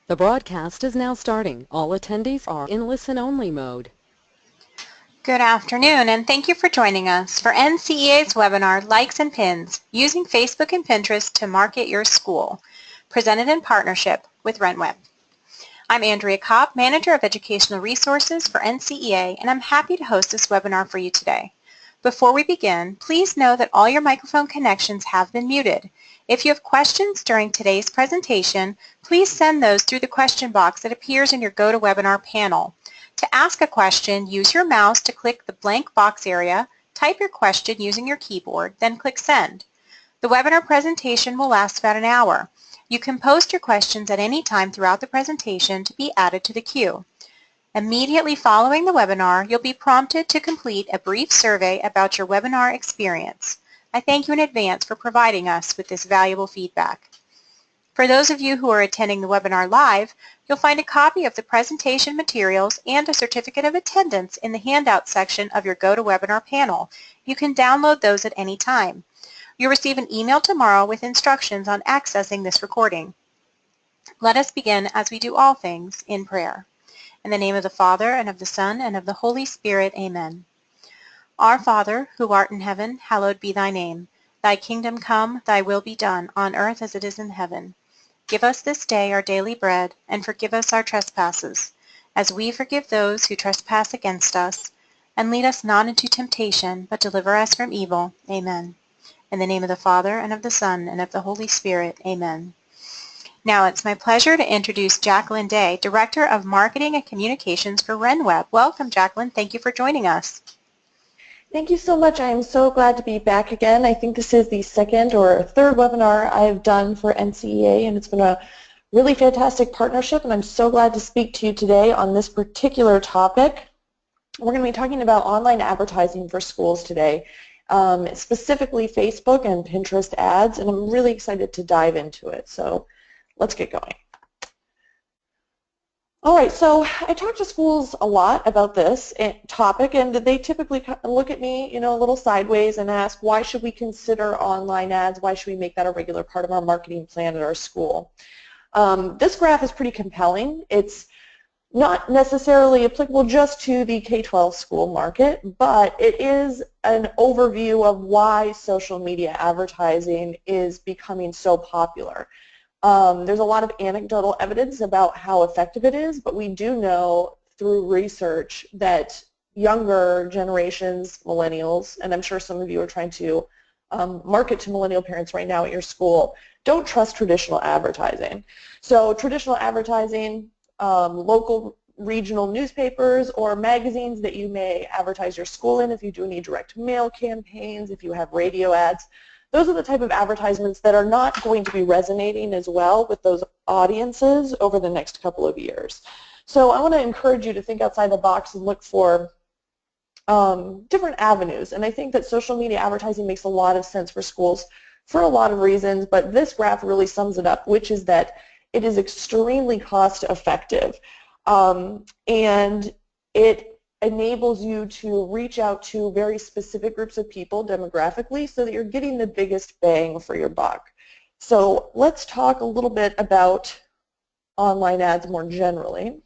The broadcast is now starting. All attendees are in listen-only mode. Good afternoon, and thank you for joining us for NCEA's webinar, Likes and Pins, Using Facebook and Pinterest to Market Your School, presented in partnership with RentWeb. I'm Andrea Kopp, Manager of Educational Resources for NCEA, and I'm happy to host this webinar for you today. Before we begin, please know that all your microphone connections have been muted. If you have questions during today's presentation, please send those through the question box that appears in your GoToWebinar panel. To ask a question, use your mouse to click the blank box area, type your question using your keyboard, then click Send. The webinar presentation will last about an hour. You can post your questions at any time throughout the presentation to be added to the queue. Immediately following the webinar, you'll be prompted to complete a brief survey about your webinar experience. I thank you in advance for providing us with this valuable feedback. For those of you who are attending the webinar live, you'll find a copy of the presentation materials and a certificate of attendance in the handout section of your GoToWebinar panel. You can download those at any time. You'll receive an email tomorrow with instructions on accessing this recording. Let us begin, as we do all things, in prayer. In the name of the Father, and of the Son, and of the Holy Spirit, amen. Our Father, who art in heaven, hallowed be thy name. Thy kingdom come, thy will be done, on earth as it is in heaven. Give us this day our daily bread, and forgive us our trespasses, as we forgive those who trespass against us. And lead us not into temptation, but deliver us from evil. Amen. In the name of the Father, and of the Son, and of the Holy Spirit, amen. Now it's my pleasure to introduce Jacqueline Day, Director of Marketing and Communications for RentWeb. Welcome, Jacqueline. Thank you for joining us. Thank you so much. I am so glad to be back again. I think this is the second or third webinar I've done for NCEA, and it's been a really fantastic partnership, and I'm so glad to speak to you today on this particular topic. We're going to be talking about online advertising for schools today, specifically Facebook and Pinterest ads, and I'm really excited to dive into it. So let's get going. All right, so I talk to schools a lot about this topic, and they typically look at me, a little sideways and ask, why should we consider online ads? Why should we make that a regular part of our marketing plan at our school? This graph is pretty compelling. It's not necessarily applicable just to the K-12 school market, but it is an overview of why social media advertising is becoming so popular. There's a lot of anecdotal evidence about how effective it is, but we do know through research that younger generations, millennials, and I'm sure some of you are trying to market to millennial parents right now at your school, don't trust traditional advertising. So traditional advertising, local regional newspapers or magazines that you may advertise your school in if you do any direct mail campaigns, if you have radio ads, those are the type of advertisements that are not going to be resonating as well with those audiences over the next couple of years. So I want to encourage you to think outside the box and look for different avenues. And I think that social media advertising makes a lot of sense for schools for a lot of reasons, but this graph really sums it up, which is that it is extremely cost effective. And it enables you to reach out to very specific groups of people demographically so that you're getting the biggest bang for your buck. So let's talk a little bit about online ads more generally.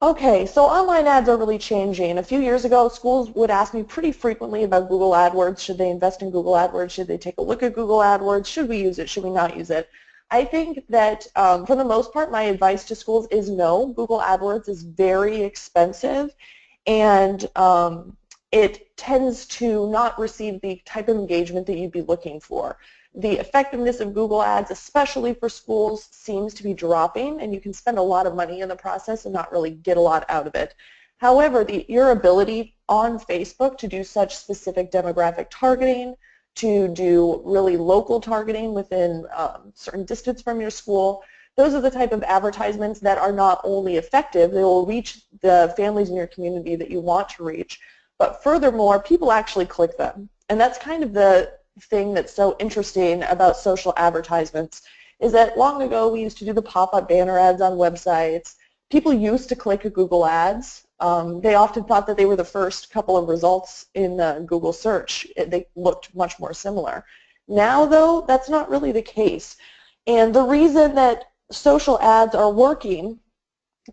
Okay, so online ads are really changing. A few years ago, schools would ask me pretty frequently about Google AdWords. Should they invest in Google AdWords? Should they take a look at Google AdWords? Should we use it? Should we not use it? I think that for the most part, my advice to schools is no. Google AdWords is very expensive, and it tends to not receive the type of engagement that you'd be looking for. The effectiveness of Google Ads, especially for schools, seems to be dropping, and you can spend a lot of money in the process and not really get a lot out of it. However, your ability on Facebook to do such specific demographic targeting, to do really local targeting within certain distance from your school, those are the type of advertisements that are not only effective, they will reach the families in your community that you want to reach, but furthermore, people actually click them. And that's kind of the thing that's so interesting about social advertisements, is that long ago we used to do the pop-up banner ads on websites. People used to click Google Ads. They often thought that they were the first couple of results in Google search. They looked much more similar. Now, though, that's not really the case. And the reason that social ads are working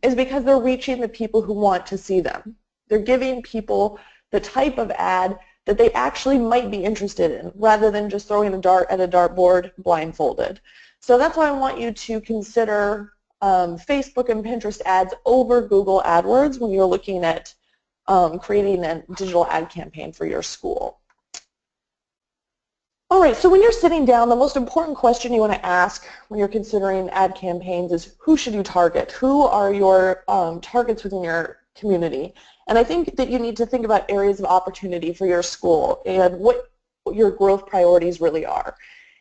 is because they're reaching the people who want to see them. They're giving people the type of ad that they actually might be interested in, rather than just throwing a dart at a dartboard blindfolded. So that's why I want you to consider Facebook and Pinterest ads over Google AdWords when you're looking at creating a digital ad campaign for your school. All right, so when you're sitting down, the most important question you want to ask when you're considering ad campaigns is, who should you target? Who are your targets within your community? And I think that you need to think about areas of opportunity for your school and what your growth priorities really are.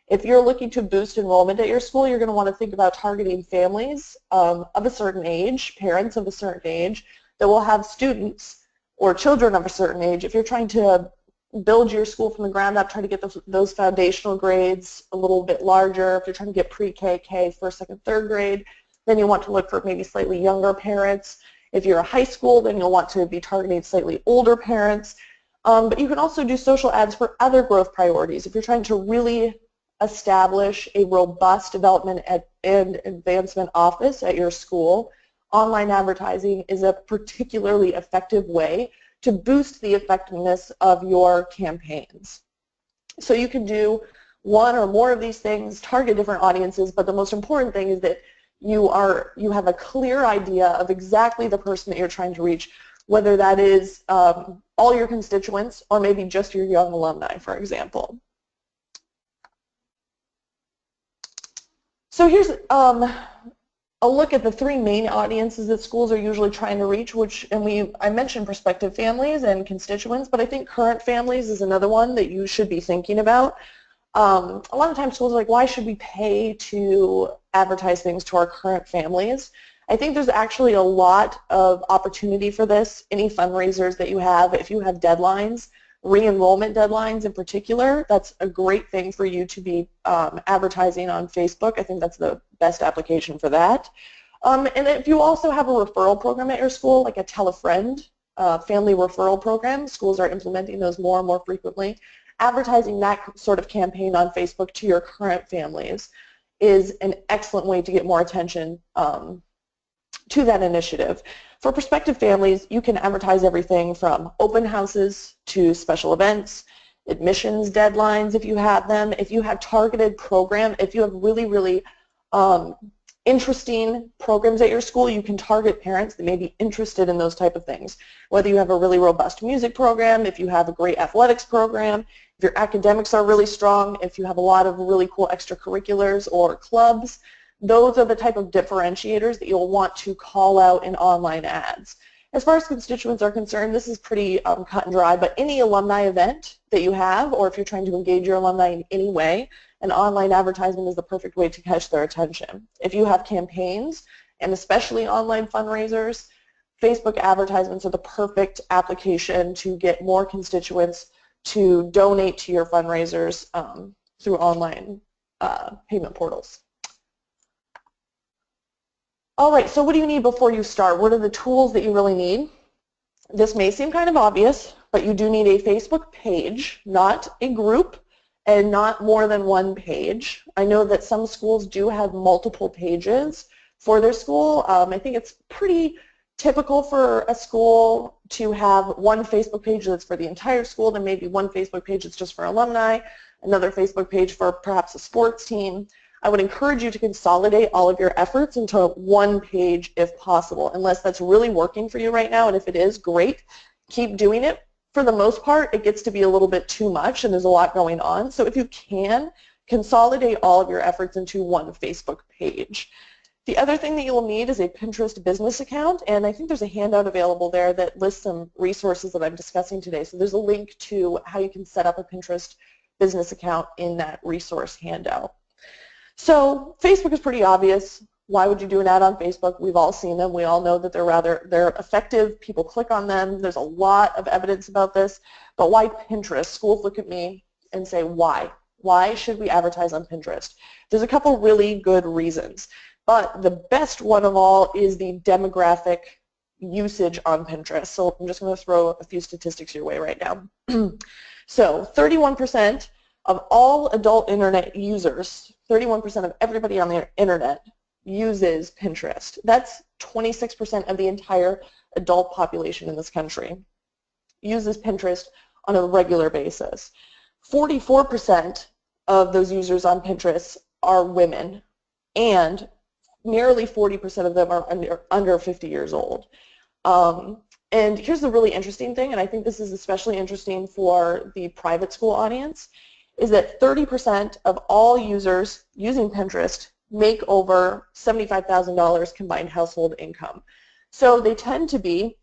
If you're looking to boost enrollment at your school, you're going to want to think about targeting families of a certain age, parents of a certain age, that will have students or children of a certain age. If you're trying to build your school from the ground up, try to get those foundational grades a little bit larger. If you're trying to get pre-K, K, first, second, third grade, then you want to look for maybe slightly younger parents. If you're a high school, then you'll want to be targeting slightly older parents. But you can also do social ads for other growth priorities. If you're trying to really establish a robust development and advancement office at your school, online advertising is a particularly effective way to boost the effectiveness of your campaigns. So you can do one or more of these things, target different audiences, but the most important thing is that you have a clear idea of exactly the person that you're trying to reach, whether that is all your constituents or maybe just your young alumni, for example. So here's a look at the three main audiences that schools are usually trying to reach, I mentioned prospective families and constituents, but I think current families is another one that you should be thinking about. A lot of times schools are like, why should we pay to advertise things to our current families? I think there's actually a lot of opportunity for this. Any fundraisers that you have, if you have deadlines, re-enrollment deadlines in particular, that's a great thing for you to be advertising on Facebook. I think that's the best application for that. And if you also have a referral program at your school, like a Tell a Friend family referral program, schools are implementing those more and more frequently. Advertising that sort of campaign on Facebook to your current families is an excellent way to get more attention to that initiative. For prospective families, you can advertise everything from open houses to special events, admissions deadlines if you have them. If you have targeted program, if you have really, really interesting programs at your school, you can target parents that may be interested in those type of things. Whether you have a really robust music program, if you have a great athletics program, if your academics are really strong, if you have a lot of really cool extracurriculars or clubs, those are the type of differentiators that you'll want to call out in online ads. As far as constituents are concerned, this is pretty cut and dry, but any alumni event that you have, or if you're trying to engage your alumni in any way, an online advertisement is the perfect way to catch their attention. If you have campaigns, and especially online fundraisers, Facebook advertisements are the perfect application to get more constituents to donate to your fundraisers through online payment portals. All right, so what do you need before you start? What are the tools that you really need? This may seem kind of obvious, but you do need a Facebook page, not a group, and not more than one page. I know that some schools do have multiple pages for their school. I think it's pretty typical for a school to have one Facebook page that's for the entire school, then maybe one Facebook page that's just for alumni, another Facebook page for perhaps a sports team. I would encourage you to consolidate all of your efforts into one page if possible, unless that's really working for you right now, and if it is, great. Keep doing it. For the most part, it gets to be a little bit too much and there's a lot going on, so if you can, consolidate all of your efforts into one Facebook page. The other thing that you'll need is a Pinterest business account, and I think there's a handout available there that lists some resources that I'm discussing today, so there's a link to how you can set up a Pinterest business account in that resource handout. So Facebook is pretty obvious. Why would you do an ad on Facebook? We've all seen them. We all know that they're effective. People click on them. There's a lot of evidence about this. But why Pinterest? Schools look at me and say, why? Why should we advertise on Pinterest? There's a couple really good reasons. But the best one of all is the demographic usage on Pinterest. So I'm just going to throw a few statistics your way right now. So 31% of all adult internet users, 31% of everybody on the internet uses Pinterest. That's 26% of the entire adult population in this country uses Pinterest on a regular basis. 44% of those users on Pinterest are women, and nearly 40% of them are under 50 years old. And here's the really interesting thing, and I think this is especially interesting for the private school audience, is that 30% of all users using Pinterest make over $75,000 combined household income. So they tend to be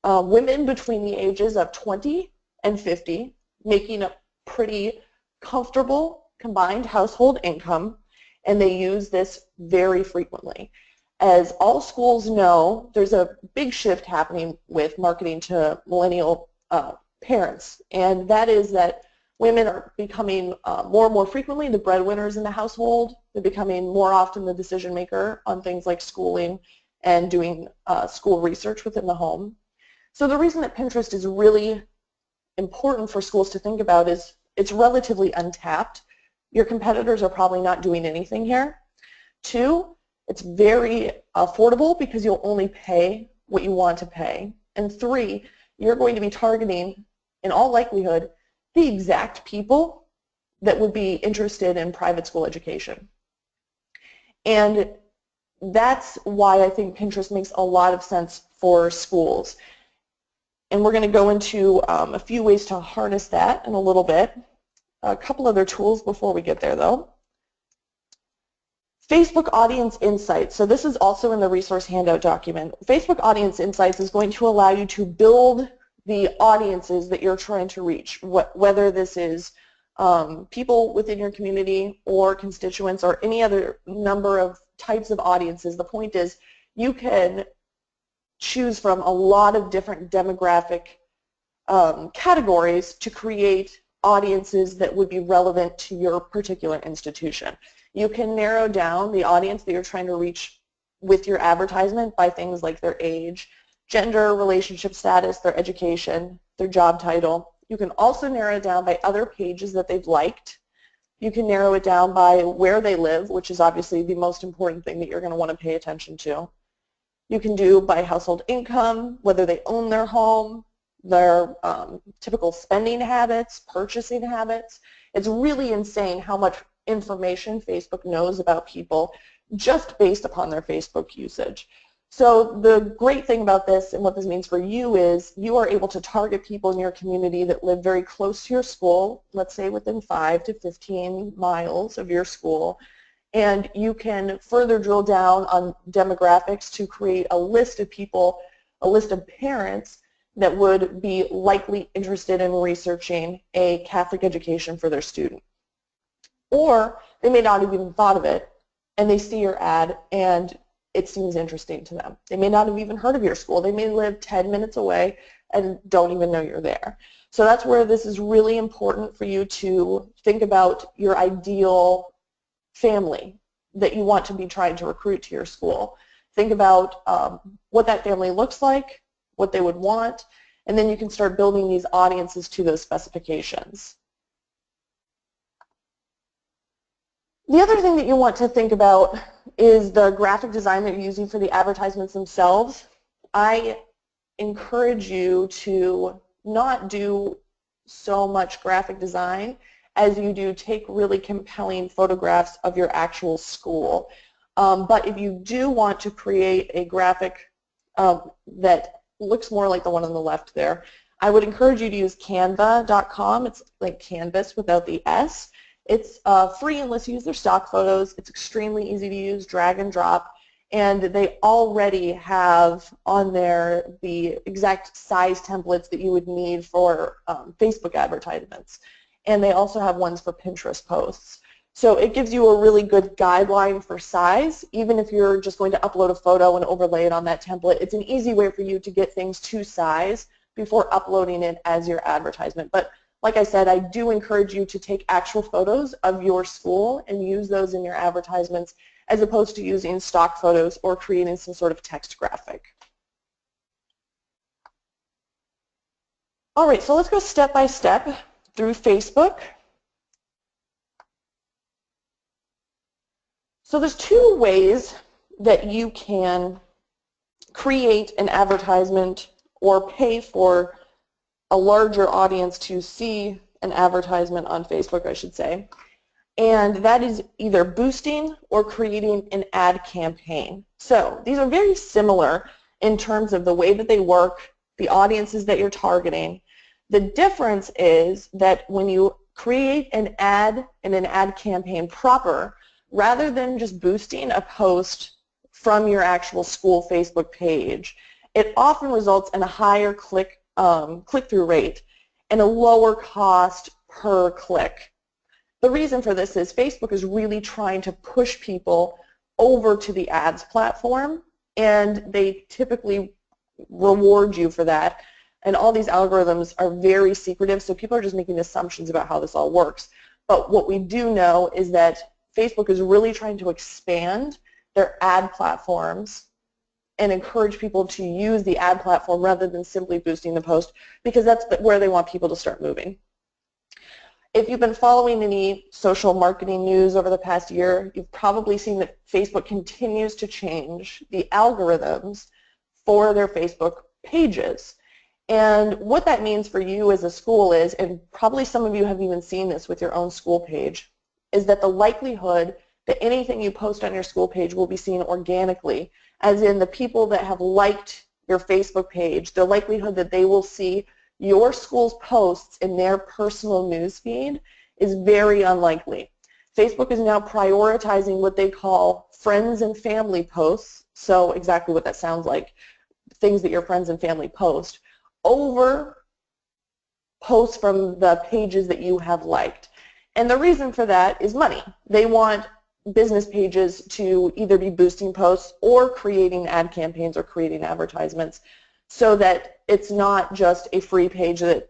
women between the ages of 20 and 50, making a pretty comfortable combined household income, and they use this very frequently. As all schools know, there's a big shift happening with marketing to millennial parents, and that is that women are becoming more and more frequently the breadwinners in the household. They're becoming more often the decision maker on things like schooling and doing school research within the home. So the reason that Pinterest is really important for schools to think about is it's relatively untapped. Your competitors are probably not doing anything here. 2, it's very affordable because you'll only pay what you want to pay. And 3, you're going to be targeting, in all likelihood, the exact people that would be interested in private school education. And that's why I think Pinterest makes a lot of sense for schools. And we're going to go into a few ways to harness that in a little bit. A couple other tools before we get there, though. Facebook Audience Insights. So this is also in the resource handout document. Facebook Audience Insights is going to allow you to build the audiences that you're trying to reach, whether this is people within your community or constituents or any other number of types of audiences. The point is you can choose from a lot of different demographic categories to create audiences that would be relevant to your particular institution. You can narrow down the audience that you're trying to reach with your advertisement by things like their age, gender, relationship status, their education, their job title. You can also narrow it down by other pages that they've liked. You can narrow it down by where they live, which is obviously the most important thing that you're going to want to pay attention to. You can do by household income, whether they own their home, their typical spending habits, purchasing habits. It's really insane how much information Facebook knows about people just based upon their Facebook usage. So the great thing about this and what this means for you is you are able to target people in your community that live very close to your school, let's say within 5 to 15 miles of your school, and you can further drill down on demographics to create a list of people, a list of parents that would be likely interested in researching a Catholic education for their student. Or they may not have even thought of it, and they see your ad and it seems interesting to them. They may not have even heard of your school. They may live 10 minutes away and don't even know you're there. So that's where this is really important for you to think about your ideal family that you want to be trying to recruit to your school. Think about what that family looks like, what they would want, and then you can start building these audiences to those specifications. The other thing that you want to think about is the graphic design that you're using for the advertisements themselves. I encourage you to not do so much graphic design as you do take really compelling photographs of your actual school. But if you do want to create a graphic that looks more like the one on the left there, I would encourage you to use canva.com. It's like canvas without the S. It's free unless you use their stock photos. It's extremely easy to use, drag and drop, and they already have on there the exact size templates that you would need for Facebook advertisements. And they also have ones for Pinterest posts. So it gives you a really good guideline for size. Even if you're just going to upload a photo and overlay it on that template, it's an easy way for you to get things to size before uploading it as your advertisement. But like I said, I do encourage you to take actual photos of your school and use those in your advertisements as opposed to using stock photos or creating some sort of text graphic. All right, so let's go step by step through Facebook. So there's two ways that you can create an advertisement or pay for a larger audience to see an advertisement on Facebook, I should say. And that is either boosting or creating an ad campaign. So these are very similar in terms of the way that they work, the audiences that you're targeting. The difference is that when you create an ad and an ad campaign proper, rather than just boosting a post from your actual school Facebook page, it often results in a higher click-through rate and a lower cost per click. The reason for this is Facebook is really trying to push people over to the ads platform, and they typically reward you for that. And all these algorithms are very secretive, so people are just making assumptions about how this all works. But what we do know is that Facebook is really trying to expand their ad platforms and encourage people to use the ad platform rather than simply boosting the post, because that's where they want people to start moving. If you've been following any social marketing news over the past year, you've probably seen that Facebook continues to change the algorithms for their Facebook pages. And what that means for you as a school is, and probably some of you have even seen this with your own school page, is that the likelihood that anything you post on your school page will be seen organically, as in the people that have liked your Facebook page, the likelihood that they will see your school's posts in their personal news feed is very unlikely. Facebook is now prioritizing what they call friends and family posts, so exactly what that sounds like, things that your friends and family post, over posts from the pages that you have liked. And the reason for that is money. They want business pages to either be boosting posts or creating ad campaigns or creating advertisements, so that it's not just a free page that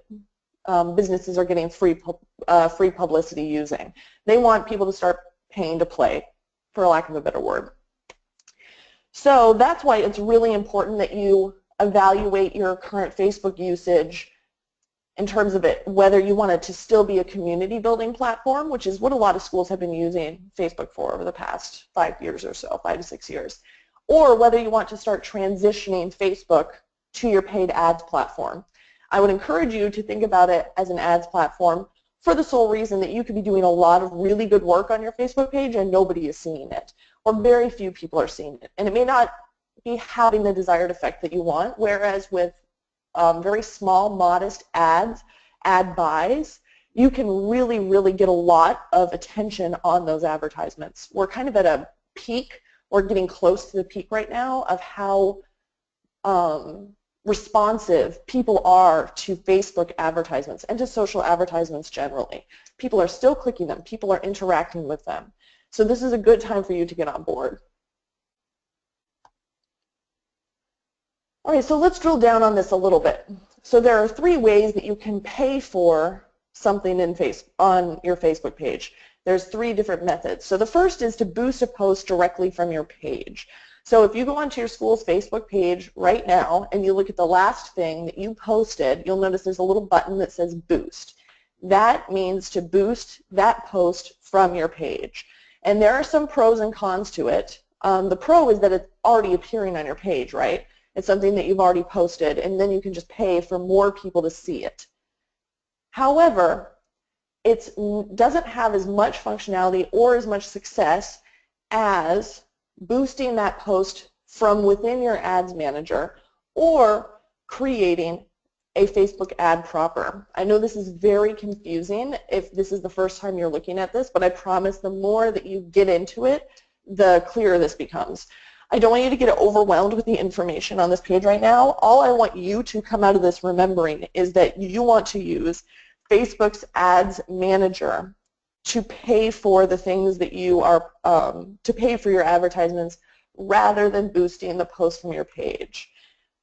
businesses are getting free publicity using. They want people to start paying to play, for lack of a better word. So that's why it's really important that you evaluate your current Facebook usage in terms of it, whether you want it to still be a community building platform, which is what a lot of schools have been using Facebook for over the past 5 years or so, 5 to 6 years, or whether you want to start transitioning Facebook to your paid ads platform. I would encourage you to think about it as an ads platform for the sole reason that you could be doing a lot of really good work on your Facebook page and nobody is seeing it, or very few people are seeing it. And it may not be having the desired effect that you want, whereas with very small, modest ads, ad buys, you can really, really get a lot of attention on those advertisements. We're kind of at a peak, we're getting close to the peak right now of how responsive people are to Facebook advertisements and to social advertisements generally. People are still clicking them, people are interacting with them. So this is a good time for you to get on board. All right, so let's drill down on this a little bit. So there are 3 ways that you can pay for something on your Facebook page. There's 3 different methods. So the first is to boost a post directly from your page. So if you go onto your school's Facebook page right now and you look at the last thing that you posted, you'll notice there's a little button that says boost. That means to boost that post from your page. And there are some pros and cons to it. The pro is that it's already appearing on your page, right? It's something that you've already posted, and then you can just pay for more people to see it. However, it doesn't have as much functionality or as much success as boosting that post from within your ads manager or creating a Facebook ad proper. I know this is very confusing if this is the first time you're looking at this, but I promise the more that you get into it, the clearer this becomes. I don't want you to get overwhelmed with the information on this page right now. All I want you to come out of this remembering is that you want to use Facebook's ads manager to pay for the things that you are, to pay for your advertisements rather than boosting the post from your page.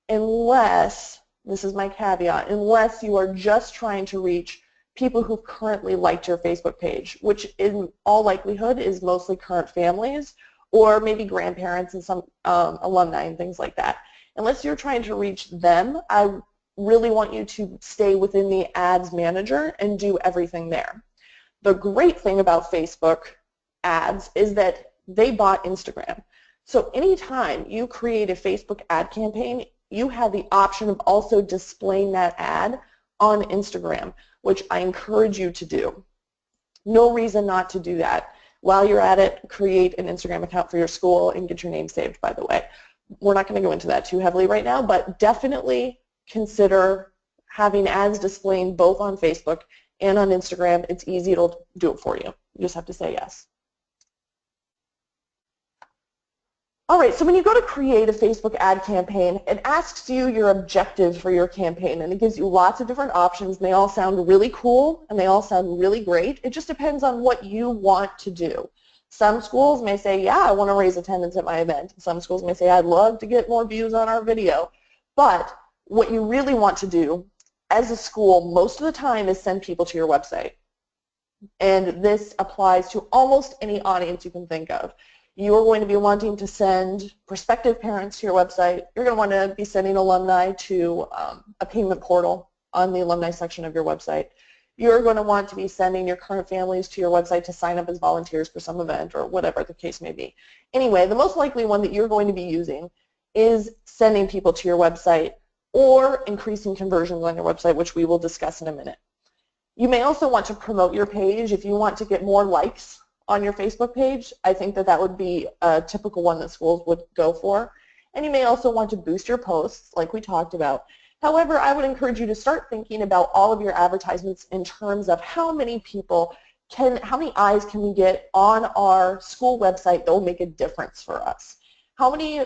Unless, this is my caveat, unless you are just trying to reach people who currently liked your Facebook page, which in all likelihood is mostly current families or maybe grandparents and some alumni and things like that. Unless you're trying to reach them, I really want you to stay within the ads manager and do everything there. The great thing about Facebook ads is that they bought Instagram. So anytime you create a Facebook ad campaign, you have the option of also displaying that ad on Instagram, which I encourage you to do. No reason not to do that. While you're at it, create an Instagram account for your school and get your name saved, by the way. We're not going to go into that too heavily right now, but definitely consider having ads displaying both on Facebook and on Instagram. It's easy, it'll do it for you. You just have to say yes. All right, so when you go to create a Facebook ad campaign, it asks you your objective for your campaign, and it gives you lots of different options. They all sound really cool, and they all sound really great. It just depends on what you want to do. Some schools may say, yeah, I want to raise attendance at my event. Some schools may say, I'd love to get more views on our video. But what you really want to do as a school most of the time is send people to your website. And this applies to almost any audience you can think of. You're going to be wanting to send prospective parents to your website. You're going to want to be sending alumni to a payment portal on the alumni section of your website. You're going to want to be sending your current families to your website to sign up as volunteers for some event or whatever the case may be. Anyway, the most likely one that you're going to be using is sending people to your website or increasing conversions on your website, which we will discuss in a minute. You may also want to promote your page. If you want to get more likes on your Facebook page, I think that that would be a typical one that schools would go for. And you may also want to boost your posts like we talked about. However, I would encourage you to start thinking about all of your advertisements in terms of how many eyes can we get on our school website that will make a difference for us? How many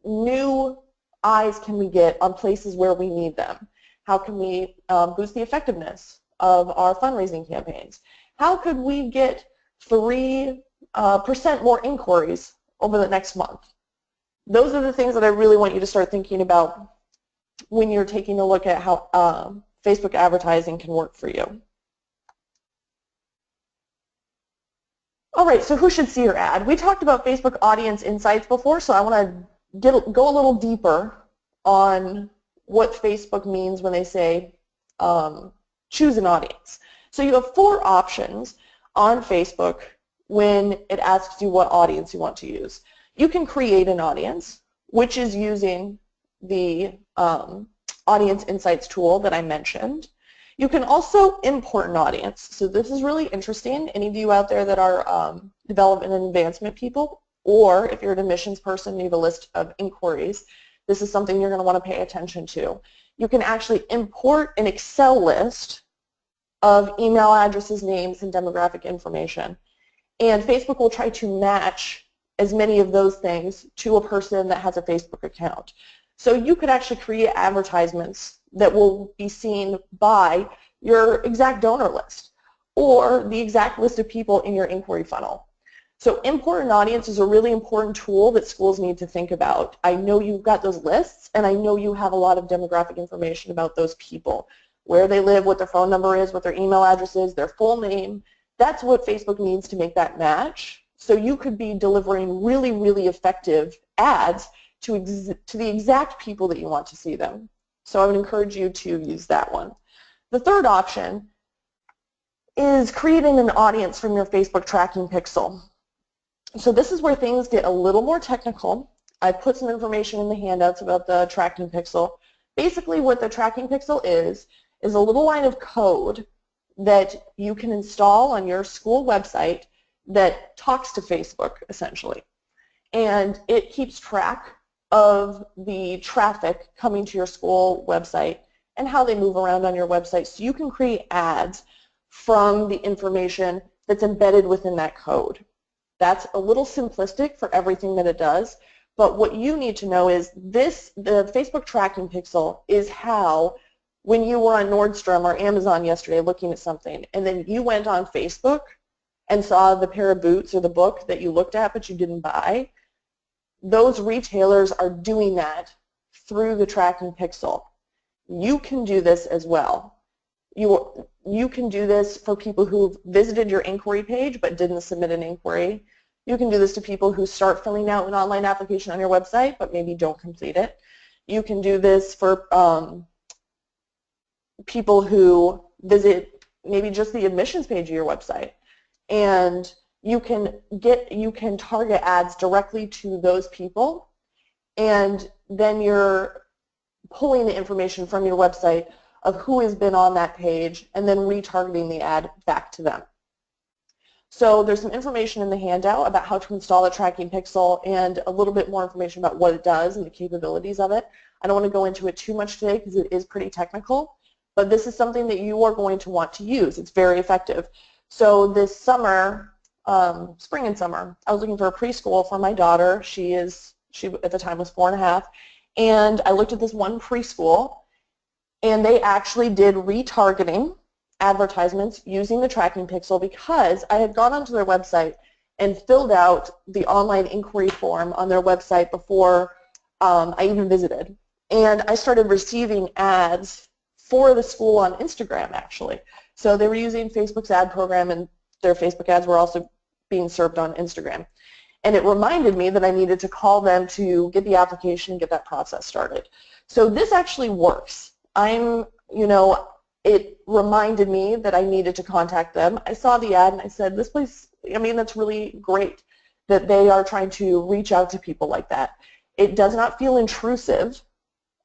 new eyes can we get on places where we need them? How can we boost the effectiveness of our fundraising campaigns? How could we get 3% more inquiries over the next month? Those are the things that I really want you to start thinking about when you're taking a look at how Facebook advertising can work for you. All right, so who should see your ad? We talked about Facebook audience insights before, so I want to go a little deeper on what Facebook means when they say choose an audience. So you have 4 options on Facebook when it asks you what audience you want to use. You can create an audience, which is using the audience insights tool that I mentioned. You can also import an audience. So this is really interesting. Any of you out there that are development and advancement people, or if you're an admissions person and you have a list of inquiries, this is something you're going to want to pay attention to. You can actually import an Excel list of email addresses, names, and demographic information. And Facebook will try to match as many of those things to a person that has a Facebook account. So you could actually create advertisements that will be seen by your exact donor list or the exact list of people in your inquiry funnel. So import an audience is a really important tool that schools need to think about. I know you've got those lists, and I know you have a lot of demographic information about those people, where they live, what their phone number is, what their email address is, their full name. That's what Facebook needs to make that match. So you could be delivering really, really effective ads to the exact people that you want to see them. So I would encourage you to use that one. The third option is creating an audience from your Facebook tracking pixel. So this is where things get a little more technical. I put some information in the handouts about the tracking pixel. Basically what the tracking pixel is a little line of code that you can install on your school website that talks to Facebook, essentially. And it keeps track of the traffic coming to your school website and how they move around on your website, so you can create ads from the information that's embedded within that code. That's a little simplistic for everything that it does, but what you need to know is the Facebook tracking pixel is how, when you were on Nordstrom or Amazon yesterday looking at something, and then you went on Facebook and saw the pair of boots or the book that you looked at but you didn't buy, those retailers are doing that through the tracking pixel. You can do this as well. You can do this for people who've visited your inquiry page but didn't submit an inquiry. You can do this to people who start filling out an online application on your website but maybe don't complete it. You can do this for people who visit maybe just the admissions page of your website and you can target ads directly to those people, and then you're pulling the information from your website of who has been on that page and then retargeting the ad back to them. So there's some information in the handout about how to install the tracking pixel and a little bit more information about what it does and the capabilities of it. I don't want to go into it too much today because it is pretty technical, but this is something that you are going to want to use. It's very effective. So this summer, spring and summer, I was looking for a preschool for my daughter. She at the time was 4.5, and I looked at this one preschool, and they actually did retargeting advertisements using the tracking pixel because I had gone onto their website and filled out the online inquiry form on their website before I even visited. And I started receiving ads for the school on Instagram, actually. So they were using Facebook's ad program, and their Facebook ads were also being served on Instagram. And it reminded me that I needed to call them to get the application and get that process started. So this actually works. It reminded me that I needed to contact them. I saw the ad and I said, this place, that's really great that they are trying to reach out to people like that. It does not feel intrusive,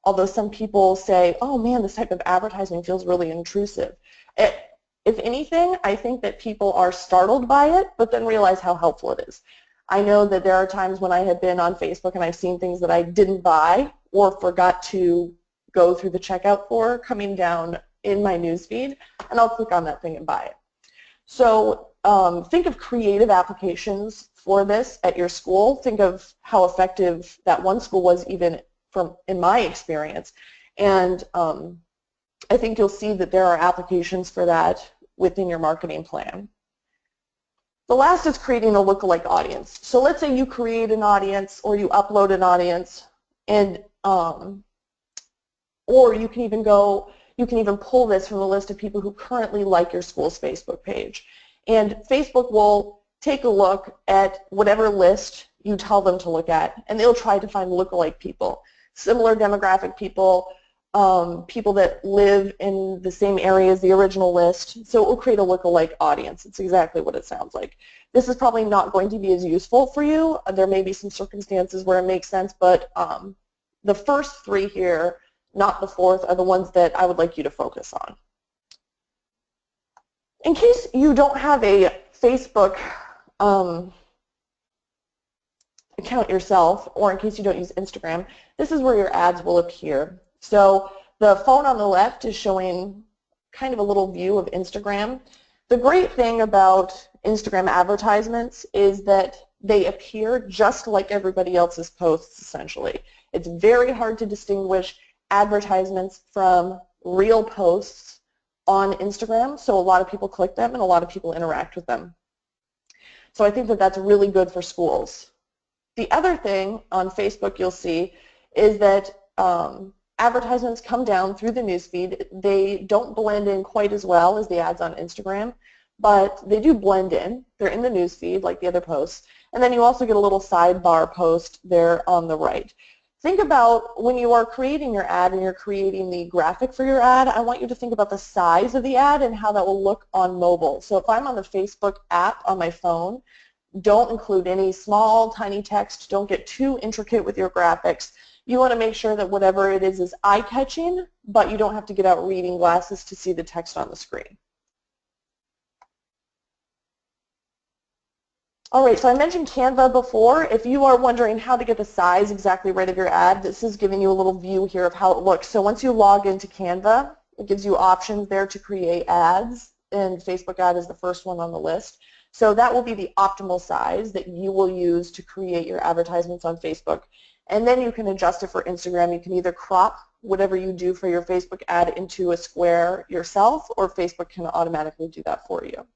although some people say, oh man, this type of advertising feels really intrusive. If anything, I think that people are startled by it, but then realize how helpful it is. I know that there are times when I have been on Facebook and I've seen things that I didn't buy or forgot to go through the checkout for coming down in my newsfeed, and I'll click on that thing and buy it. So think of creative applications for this at your school. Think of how effective that one school was even in my experience. And I think you'll see that there are applications for that within your marketing plan. The last is creating a lookalike audience. So let's say you create an audience or you upload an audience, and or you can even pull this from the list of people who currently like your school's Facebook page. And Facebook will take a look at whatever list you tell them to look at, and they'll try to find lookalike people, similar demographic people, people that live in the same area as the original list. So it will create a lookalike audience. It's exactly what it sounds like. This is probably not going to be as useful for you. There may be some circumstances where it makes sense, but the first three here, not the fourth, are the ones that I would like you to focus on. In case you don't have a Facebook account yourself, or in case you don't use Instagram, this is where your ads will appear. So the phone on the left is showing kind of a little view of Instagram. The great thing about Instagram advertisements is that they appear just like everybody else's posts, essentially. It's very hard to distinguish advertisements from real posts on Instagram, so a lot of people click them and a lot of people interact with them. So I think that that's really good for schools. The other thing on Facebook you'll see is that advertisements come down through the newsfeed. They don't blend in quite as well as the ads on Instagram, but they do blend in. They're in the newsfeed like the other posts. And then you also get a little sidebar post there on the right. Think about when you are creating your ad and you're creating the graphic for your ad, I want you to think about the size of the ad and how that will look on mobile. So if I'm on the Facebook app on my phone, don't include any small, tiny text. Don't get too intricate with your graphics. You want to make sure that whatever it is eye-catching, but you don't have to get out reading glasses to see the text on the screen. All right, so I mentioned Canva before. If you are wondering how to get the size exactly right of your ad, this is giving you a little view here of how it looks. So once you log into Canva, it gives you options there to create ads, and Facebook ad is the first one on the list. So that will be the optimal size that you will use to create your advertisements on Facebook. And then you can adjust it for Instagram. You can either crop whatever you do for your Facebook ad into a square yourself, or Facebook can automatically do that for you.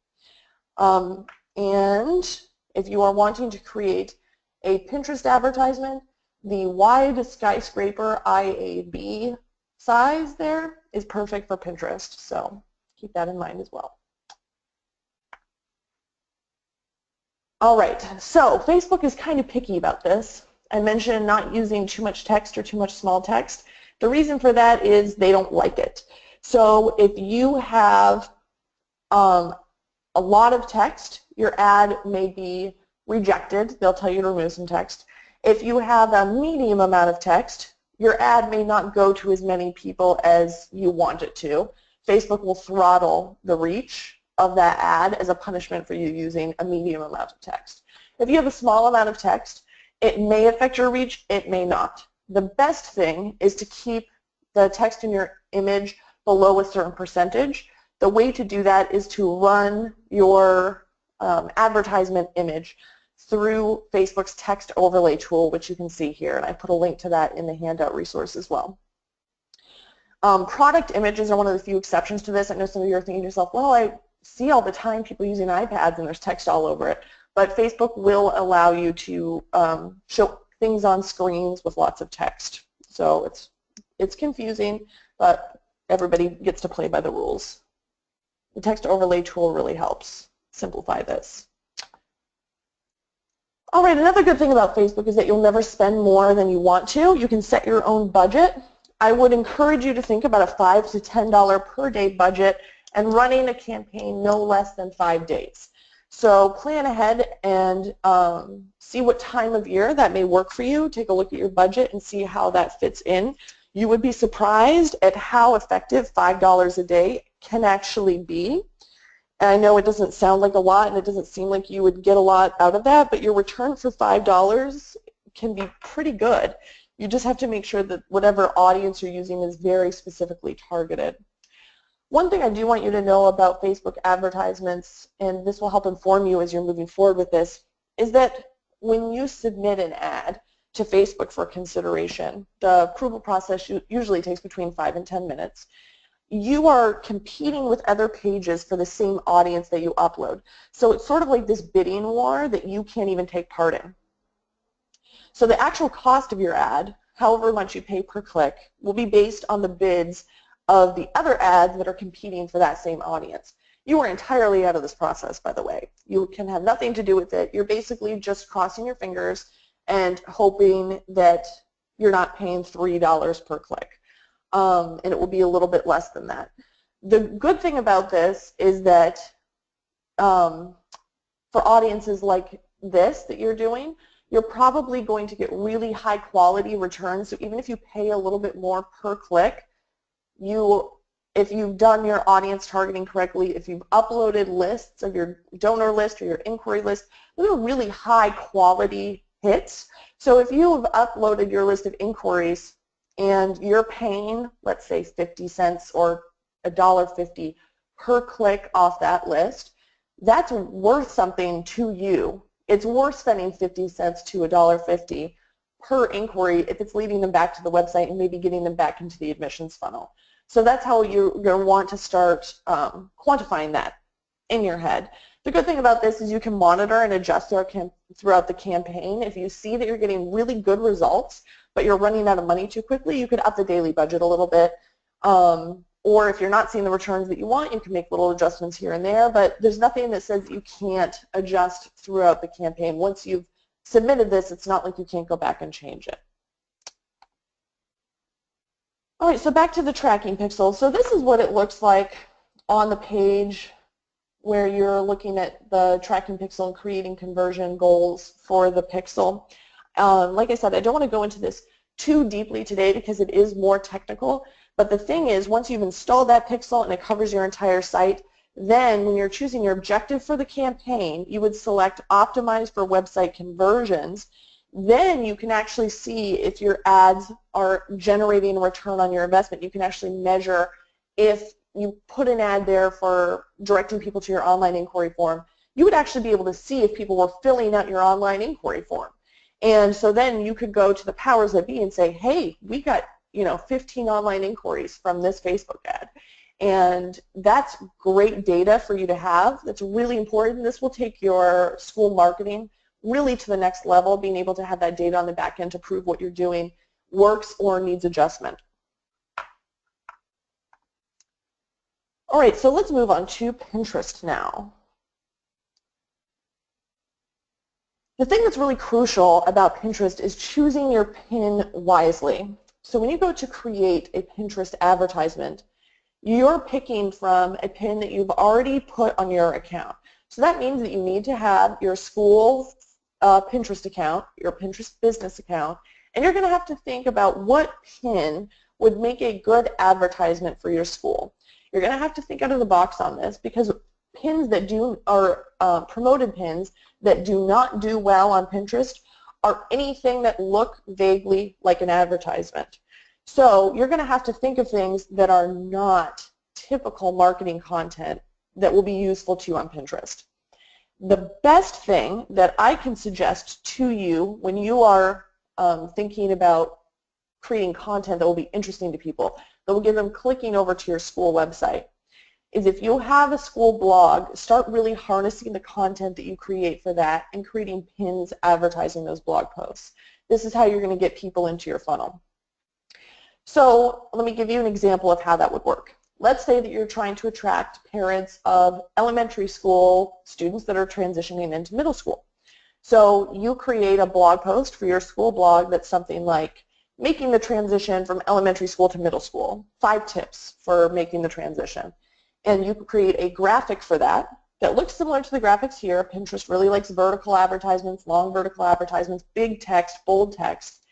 And if you are wanting to create a Pinterest advertisement, the wide skyscraper IAB size there is perfect for Pinterest. So keep that in mind as well. All right, so Facebook is kind of picky about this. I mentioned not using too much text or too much small text. The reason for that is they don't like it. So if you have a lot of text, your ad may be rejected. They'll tell you to remove some text. If you have a medium amount of text, your ad may not go to as many people as you want it to. Facebook will throttle the reach of that ad as a punishment for you using a medium amount of text. If you have a small amount of text, it may affect your reach, it may not. The best thing is to keep the text in your image below a certain percentage. The way to do that is to run your advertisement image through Facebook's text overlay tool, which you can see here, and I put a link to that in the handout resource as well. Product images are one of the few exceptions to this. I know some of you are thinking to yourself, well, I see all the time people using iPads and there's text all over it, but Facebook will allow you to show things on screens with lots of text. So it's confusing, but everybody gets to play by the rules. The text overlay tool really helps simplify this. All right, another good thing about Facebook is that you'll never spend more than you want to. You can set your own budget. I would encourage you to think about a $5 to $10 per day budget and running a campaign no less than 5 days. So plan ahead and see what time of year that may work for you. Take a look at your budget and see how that fits in. You would be surprised at how effective $5 a day can actually be. And I know it doesn't sound like a lot and it doesn't seem like you would get a lot out of that, but your return for $5 can be pretty good. You just have to make sure that whatever audience you're using is very specifically targeted. One thing I do want you to know about Facebook advertisements, and this will help inform you as you're moving forward with this, is that when you submit an ad to Facebook for consideration, the approval process usually takes between 5 and 10 minutes. You are competing with other pages for the same audience that you upload. So it's sort of like this bidding war that you can't even take part in. So the actual cost of your ad, however much you pay per click, will be based on the bids of the other ads that are competing for that same audience. You are entirely out of this process, by the way. You can have nothing to do with it. You're basically just crossing your fingers and hoping that you're not paying $3 per click. And it will be a little bit less than that. The good thing about this is that for audiences like this that you're doing, you're probably going to get really high quality returns. So even if you pay a little bit more per click, if you've done your audience targeting correctly, if you've uploaded lists of your donor list or your inquiry list, those are really high quality hits. So if you've uploaded your list of inquiries and you're paying, let's say, 50 cents or $1.50 per click off that list, that's worth something to you. It's worth spending 50 cents to $1.50 per inquiry if it's leading them back to the website and maybe getting them back into the admissions funnel. So that's how you're going to want to start quantifying that in your head. The good thing about this is you can monitor and adjust throughout the campaign. If you see that you're getting really good results, but you're running out of money too quickly, you could up the daily budget a little bit. Or if you're not seeing the returns that you want, you can make little adjustments here and there, but there's nothing that says you can't adjust throughout the campaign. Once you've submitted this, it's not like you can't go back and change it. All right, so back to the tracking pixel. So this is what it looks like on the page where you're looking at the tracking pixel and creating conversion goals for the pixel. Like I said, I don't want to go into this too deeply today because it is more technical, but the thing is, once you've installed that pixel and it covers your entire site, then when you're choosing your objective for the campaign, you would select Optimize for Website Conversions. Then you can actually see if your ads are generating a return on your investment. You can actually measure if you put an ad there for directing people to your online inquiry form, you would actually be able to see if people were filling out your online inquiry form. And so then you could go to the powers that be and say, hey, we got 15 online inquiries from this Facebook ad. And that's great data for you to have. That's really important. This will take your school marketing really to the next level, being able to have that data on the back end to prove what you're doing works or needs adjustment. All right, so let's move on to Pinterest now. The thing that's really crucial about Pinterest is choosing your pin wisely. So when you go to create a Pinterest advertisement, you're picking from a pin that you've already put on your account. So that means that you need to have your school Pinterest account, your Pinterest business account, and you're going to have to think about what pin would make a good advertisement for your school. You're going to have to think out of the box on this, because pins that are promoted pins that do not do well on Pinterest are anything that look vaguely like an advertisement. So you're going to have to think of things that are not typical marketing content that will be useful to you on Pinterest. The best thing that I can suggest to you when you are thinking about creating content that will be interesting to people, that will get them clicking over to your school website, is if you have a school blog, start really harnessing the content that you create for that and creating pins advertising those blog posts. This is how you're going to get people into your funnel. So let me give you an example of how that would work. Let's say that you're trying to attract parents of elementary school students that are transitioning into middle school. So you create a blog post for your school blog that's something like making the transition from elementary school to middle school, 5 tips for making the transition. And you create a graphic for that that looks similar to the graphics here. Pinterest really likes vertical advertisements, long vertical advertisements, big text, bold text.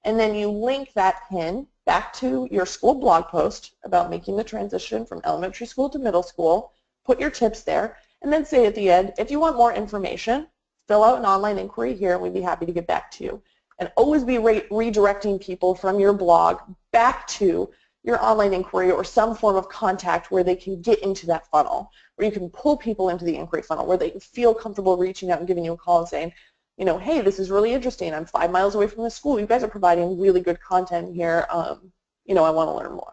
And then you link that pin back to your school blog post about making the transition from elementary school to middle school, put your tips there, and then say at the end, if you want more information, fill out an online inquiry here and we'd be happy to get back to you. And always be redirecting people from your blog back to your online inquiry or some form of contact where they can get into that funnel, where you can pull people into the inquiry funnel, where they feel comfortable reaching out and giving you a call and saying, you know, hey, this is really interesting. I'm 5 miles away from the school. You guys are providing really good content here. You know, I want to learn more.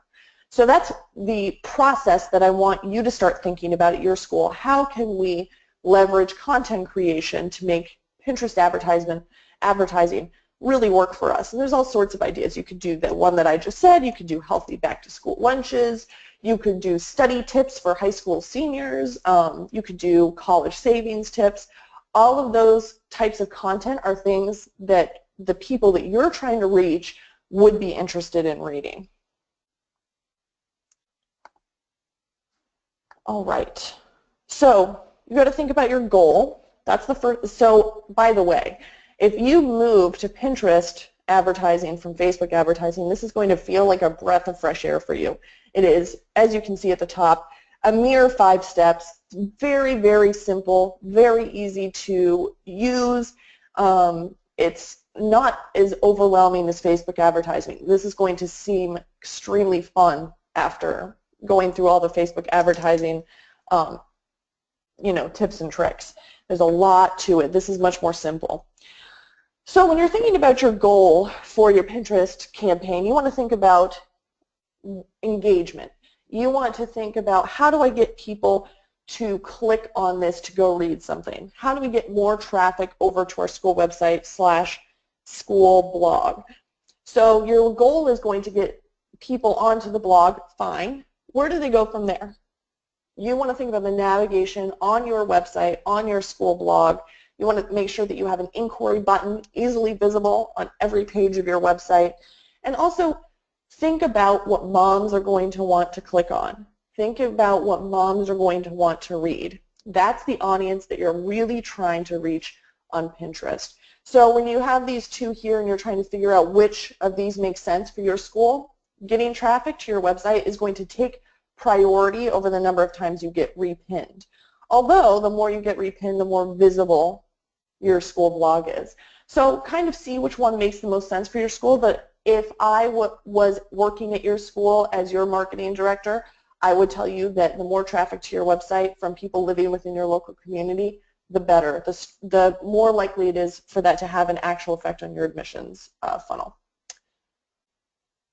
So that's the process that I want you to start thinking about at your school. How can we leverage content creation to make Pinterest advertising really work for us? And there's all sorts of ideas. You could do the one that I just said. You could do healthy back-to-school lunches. You could do study tips for high school seniors. You could do college savings tips. All of those types of content are things that the people that you're trying to reach would be interested in reading. All right. So you got to think about your goal. That's the first. So by the way, if you move to Pinterest advertising from Facebook advertising, this is going to feel like a breath of fresh air for you. It is, as you can see at the top, a mere 5 steps. Very, very simple, very easy to use. It's not as overwhelming as Facebook advertising. This is going to seem extremely fun after going through all the Facebook advertising you know, tips and tricks. There's a lot to it. This is much more simple. So when you're thinking about your goal for your Pinterest campaign, you want to think about engagement. You want to think about, how do I get people to click on this to go read something? How do we get more traffic over to our school website / school blog? So your goal is going to get people onto the blog, fine. Where do they go from there? You want to think about the navigation on your website, on your school blog. You want to make sure that you have an inquiry button easily visible on every page of your website. And also think about what moms are going to want to click on. Think about what moms are going to want to read. That's the audience that you're really trying to reach on Pinterest. So when you have these 2 here and you're trying to figure out which of these make sense for your school, getting traffic to your website is going to take priority over the number of times you get repinned. Although the more you get repinned, the more visible your school blog is. So kind of see which one makes the most sense for your school. But if I was working at your school as your marketing director, I would tell you that the more traffic to your website from people living within your local community, the better. The more likely it is for that to have an actual effect on your admissions funnel.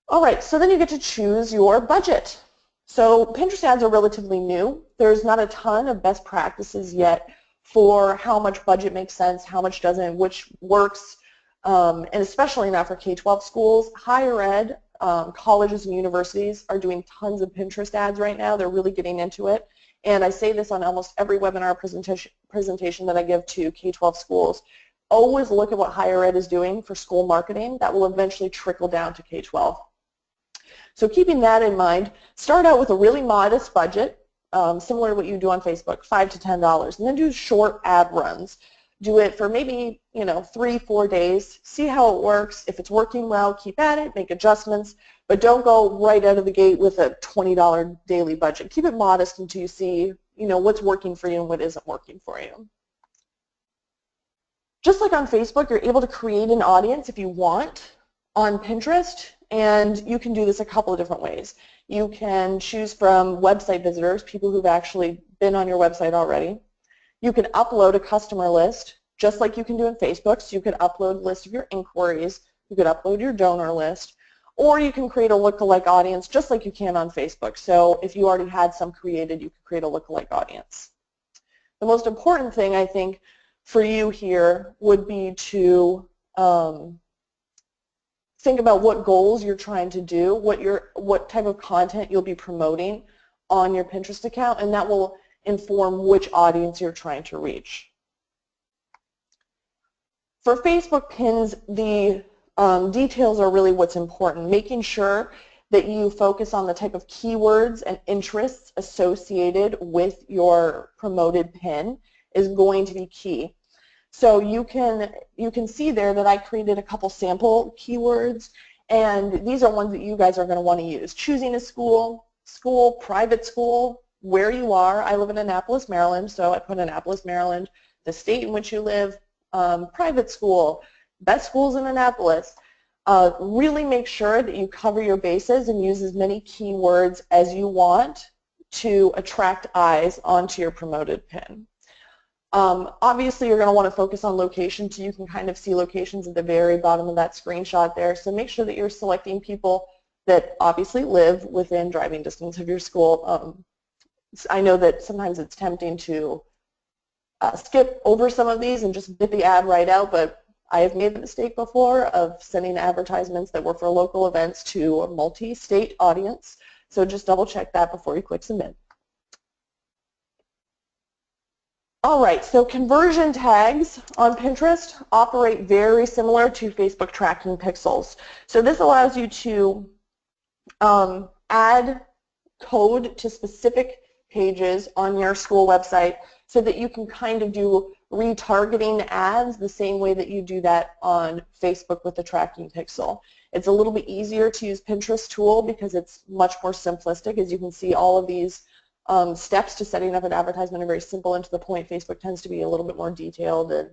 All right, so then you get to choose your budget. So Pinterest ads are relatively new. There's not a ton of best practices yet for how much budget makes sense, how much doesn't, which works, and especially not for K-12 schools. Higher ed, colleges and universities are doing tons of Pinterest ads right now. They're really getting into it. And I say this on almost every webinar presentation that I give to K-12 schools. Always look at what higher ed is doing for school marketing. That will eventually trickle down to K-12. So keeping that in mind, start out with a really modest budget. similar to what you do on Facebook, $5 to $10, and then do short ad runs. Do it for maybe 3-4 days. See how it works. If it's working well, keep at it. Make adjustments, but don't go right out of the gate with a $20 daily budget. Keep it modest until you see what's working for you and what isn't working for you. Just like on Facebook, you're able to create an audience if you want on Pinterest, and you can do this a couple of different ways. You can choose from website visitors, people who've actually been on your website already. You can upload a customer list, just like you can do in Facebook. So you could upload a list of your inquiries, you could upload your donor list, or you can create a lookalike audience just like you can on Facebook. So if you already had some created, you could create a lookalike audience. The most important thing, I think, for you here would be to think about what goals you're trying to do, what type of content you'll be promoting on your Pinterest account, and that will inform which audience you're trying to reach. For Facebook pins, the details are really what's important, making sure that you focus on the type of keywords and interests associated with your promoted pin is going to be key. So you can see there that I created a couple sample keywords, and these are ones that you guys are going to want to use. Choosing a school, private school, where you are. I live in Annapolis, Maryland, so I put Annapolis, Maryland, the state in which you live, private school, best schools in Annapolis. Really make sure that you cover your bases and use as many keywords as you want to attract eyes onto your promoted pin. Obviously, you're going to want to focus on location, so you can kind of see locations at the very bottom of that screenshot there. So make sure that you're selecting people that obviously live within driving distance of your school. I know that sometimes it's tempting to skip over some of these and just get the ad right out, but I have made the mistake before of sending advertisements that were for local events to a multi-state audience. So just double check that before you click submit. All right, so conversion tags on Pinterest operate very similar to Facebook tracking pixels. So this allows you to add code to specific pages on your school website so that you can kind of do retargeting ads the same way that you do that on Facebook with the tracking pixel. It's a little bit easier to use Pinterest tool because it's much more simplistic. As you can see, all of these steps to setting up an advertisement are very simple and to the point. Facebook tends to be a little bit more detailed and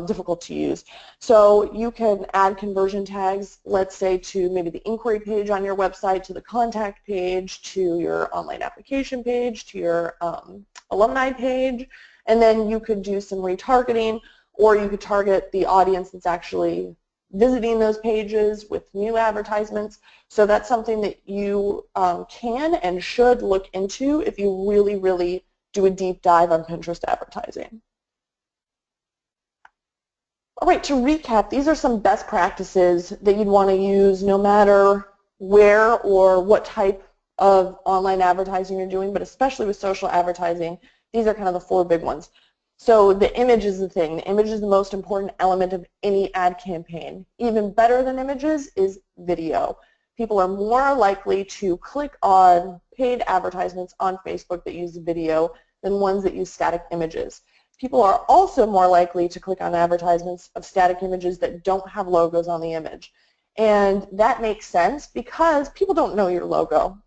difficult to use. So you can add conversion tags, let's say, to maybe the inquiry page on your website, to the contact page, to your online application page, to your alumni page, and then you could do some retargeting, or you could target the audience that's actually visiting those pages with new advertisements. So that's something that you can and should look into if you really, really do a deep dive on Pinterest advertising. All right, to recap, these are some best practices that you'd want to use no matter where or what type of online advertising you're doing, but especially with social advertising. These are kind of the 4 big ones. So the image is the thing. The image is the most important element of any ad campaign. Even better than images is video. People are more likely to click on paid advertisements on Facebook that use video than ones that use static images. People are also more likely to click on advertisements of static images that don't have logos on the image. And that makes sense because people don't know your logo.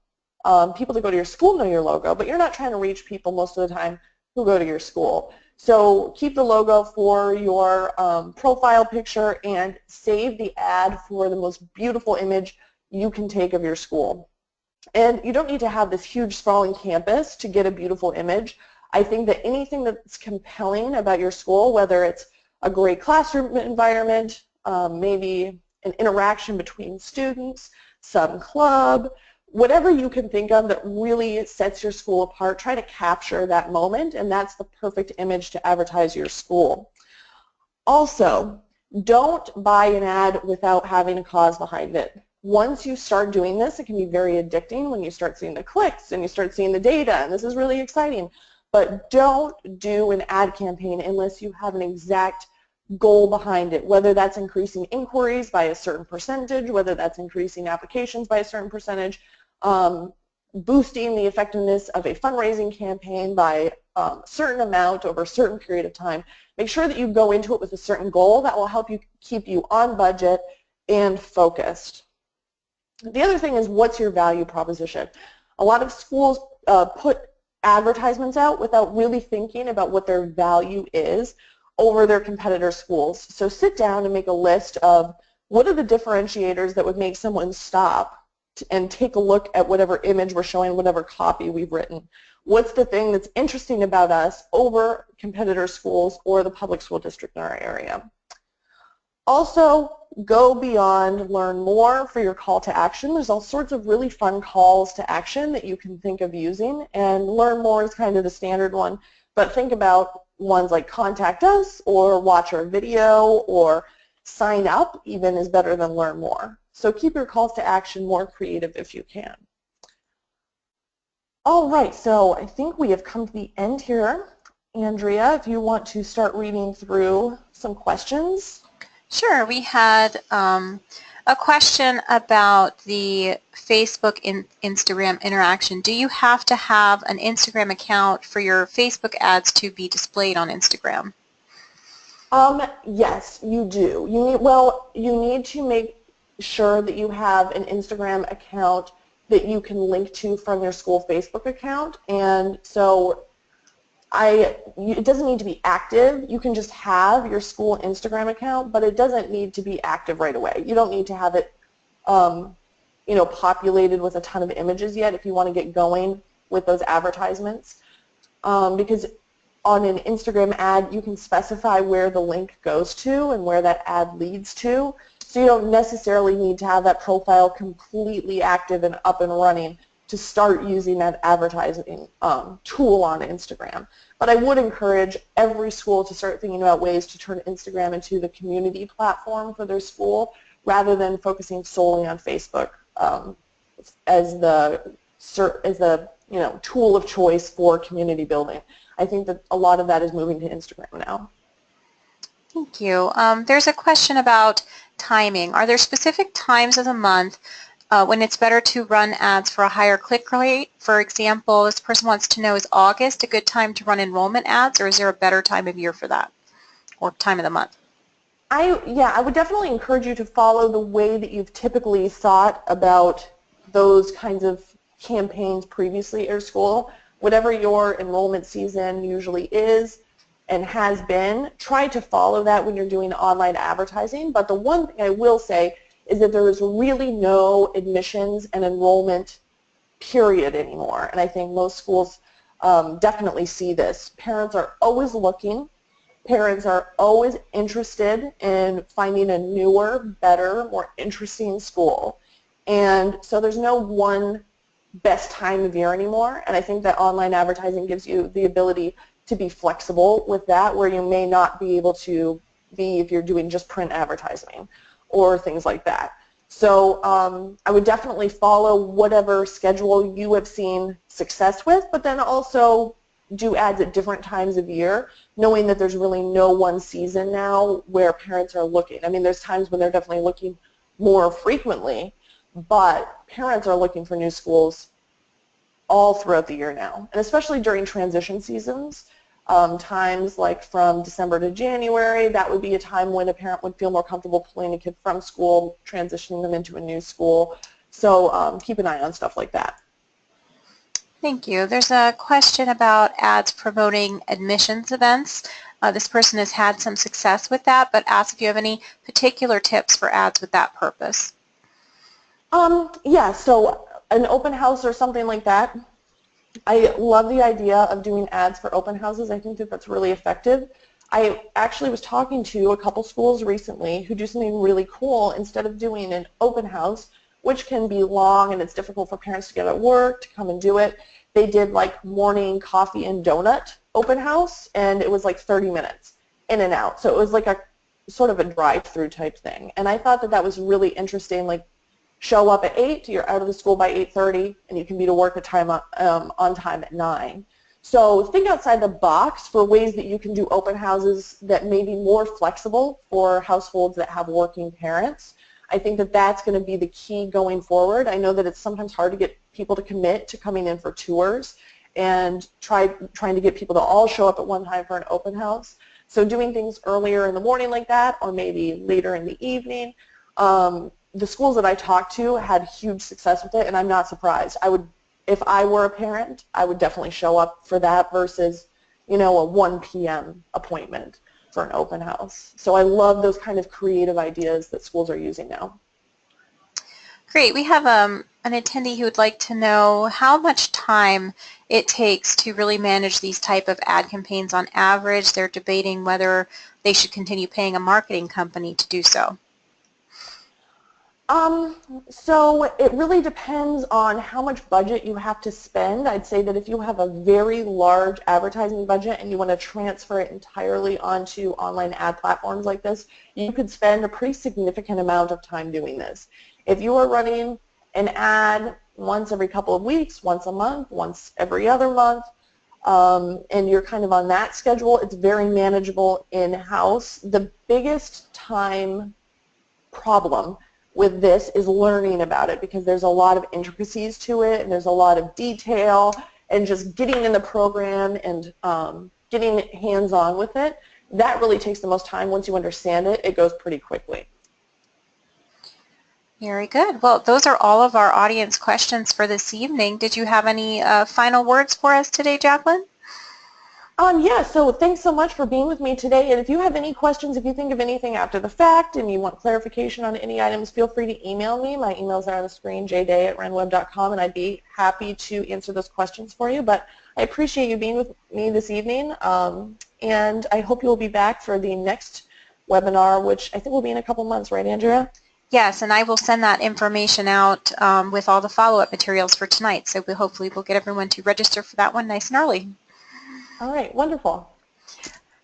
People that go to your school know your logo, but you're not trying to reach people most of the time who go to your school. So keep the logo for your profile picture and save the ad for the most beautiful image you can take of your school. And you don't need to have this huge sprawling campus to get a beautiful image. I think that anything that's compelling about your school, whether it's a great classroom environment, maybe an interaction between students, some club, whatever you can think of that really sets your school apart, try to capture that moment, and that's the perfect image to advertise your school. Also, don't buy an ad without having a cause behind it. Once you start doing this, it can be very addicting when you start seeing the clicks and you start seeing the data, and this is really exciting. But don't do an ad campaign unless you have an exact goal behind it, whether that's increasing inquiries by a certain percentage, whether that's increasing applications by a certain percentage. boosting the effectiveness of a fundraising campaign by a certain amount over a certain period of time, make sure that you go into it with a certain goal that will help you keep you on budget and focused. The other thing is, what's your value proposition? A lot of schools put advertisements out without really thinking about what their value is over their competitor schools. So sit down and make a list of what are the differentiators that would make someone stop and take a look at whatever image we're showing, whatever copy we've written. What's the thing that's interesting about us over competitor schools or the public school district in our area? Also, go beyond, learn more for your call to action. There's all sorts of really fun calls to action that you can think of using, and learn more is kind of the standard one, but think about ones like contact us or watch our video or sign up even is better than learn more. So keep your calls to action more creative if you can. All right, so I think we have come to the end here. Andrea, if you want to start reading through some questions. Sure. We had a question about the Facebook and Instagram interaction. Do you have to have an Instagram account for your Facebook ads to be displayed on Instagram? Yes, you do. You need to make sure that you have an Instagram account that you can link to from your school Facebook account, and so it doesn't need to be active. You can just have your school Instagram account, but it doesn't need to be active right away. You don't need to have it populated with a ton of images yet if you want to get going with those advertisements, because on an Instagram ad you can specify where the link goes to and where that ad leads to, so you don't necessarily need to have that profile completely active and up and running to start using that advertising tool on Instagram. But I would encourage every school to start thinking about ways to turn Instagram into the community platform for their school rather than focusing solely on Facebook as the tool of choice for community building. I think that a lot of that is moving to Instagram now. Thank you. There's a question about timing. Are there specific times of the month when it's better to run ads for a higher click rate? For example, this person wants to know, is August a good time to run enrollment ads, or is there a better time of year for that, or time of the month? I would definitely encourage you to follow the way that you've typically thought about those kinds of campaigns previously at your school. Whatever your enrollment season usually is and has been, try to follow that when you're doing online advertising. But the one thing I will say is that there is really no admissions and enrollment period anymore. And I think most schools definitely see this. Parents are always looking. Parents are always interested in finding a newer, better, more interesting school. And so there's no one best time of year anymore. And I think that online advertising gives you the ability to be flexible with that, where you may not be able to be if you're doing just print advertising or things like that. So I would definitely follow whatever schedule you have seen success with, but then also do ads at different times of year, knowing that there's really no one season now where parents are looking. I mean, there's times when they're definitely looking more frequently, but parents are looking for new schools all throughout the year now, and especially during transition seasons. Times like from December to January, that would be a time when a parent would feel more comfortable pulling a kid from school, transitioning them into a new school. So keep an eye on stuff like that. Thank you. There's a question about ads promoting admissions events. This person has had some success with that, but asks if you have any particular tips for ads with that purpose. Yeah, so an open house or something like that. I love the idea of doing ads for open houses. I think that that's really effective. I actually was talking to a couple schools recently who do something really cool. Instead of doing an open house, which can be long and it's difficult for parents to get at work to come and do it, they did like morning coffee and donut open house, and it was like 30 minutes in and out. So it was like a sort of a drive-through type thing. And I thought that that was really interesting. Like, show up at 8, you're out of the school by 8:30, and you can be to work on time at 9. So think outside the box for ways that you can do open houses that may be more flexible for households that have working parents. I think that that's going to be the key going forward. I know that it's sometimes hard to get people to commit to coming in for tours and trying to get people to all show up at one time for an open house. So doing things earlier in the morning like that, or maybe later in the evening. The schools that I talked to had huge success with it, and I'm not surprised. If I were a parent, I would definitely show up for that versus, you know, a 1 p.m. appointment for an open house. So I love those kind of creative ideas that schools are using now. Great. We have an attendee who would like to know how much time it takes to really manage these type of ad campaigns on average. They're debating whether they should continue paying a marketing company to do so. So it really depends on how much budget you have to spend. I'd say that if you have a very large advertising budget and you want to transfer it entirely onto online ad platforms like this, you could spend a pretty significant amount of time doing this. If you are running an ad once every couple of weeks, once a month, once every other month, and you're kind of on that schedule, it's very manageable in-house. The biggest time problem with this is learning about it, because there's a lot of intricacies to it and there's a lot of detail, and just getting in the program and getting hands-on with it, that really takes the most time. Once you understand it, it goes pretty quickly. Very good. Well, those are all of our audience questions for this evening. Did you have any final words for us today, Jacqueline? Yeah, so thanks so much for being with me today, and if you have any questions, if you think of anything after the fact and you want clarification on any items, feel free to email me. My emails are on the screen, jday@renweb.com, and I'd be happy to answer those questions for you. But I appreciate you being with me this evening, and I hope you'll be back for the next webinar, which I think will be in a couple months, right, Andrea? Yes, and I will send that information out with all the follow-up materials for tonight, so hopefully we'll get everyone to register for that one nice and early. All right, wonderful.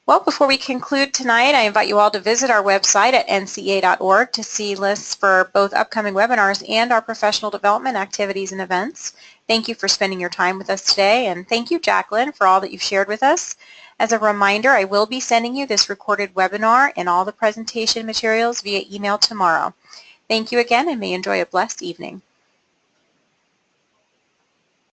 Well, before we conclude tonight, I invite you all to visit our website at ncea.org to see lists for both upcoming webinars and our professional development activities and events. Thank you for spending your time with us today, and thank you, Jacqueline, for all that you've shared with us. As a reminder, I will be sending you this recorded webinar and all the presentation materials via email tomorrow. Thank you again, and may you enjoy a blessed evening.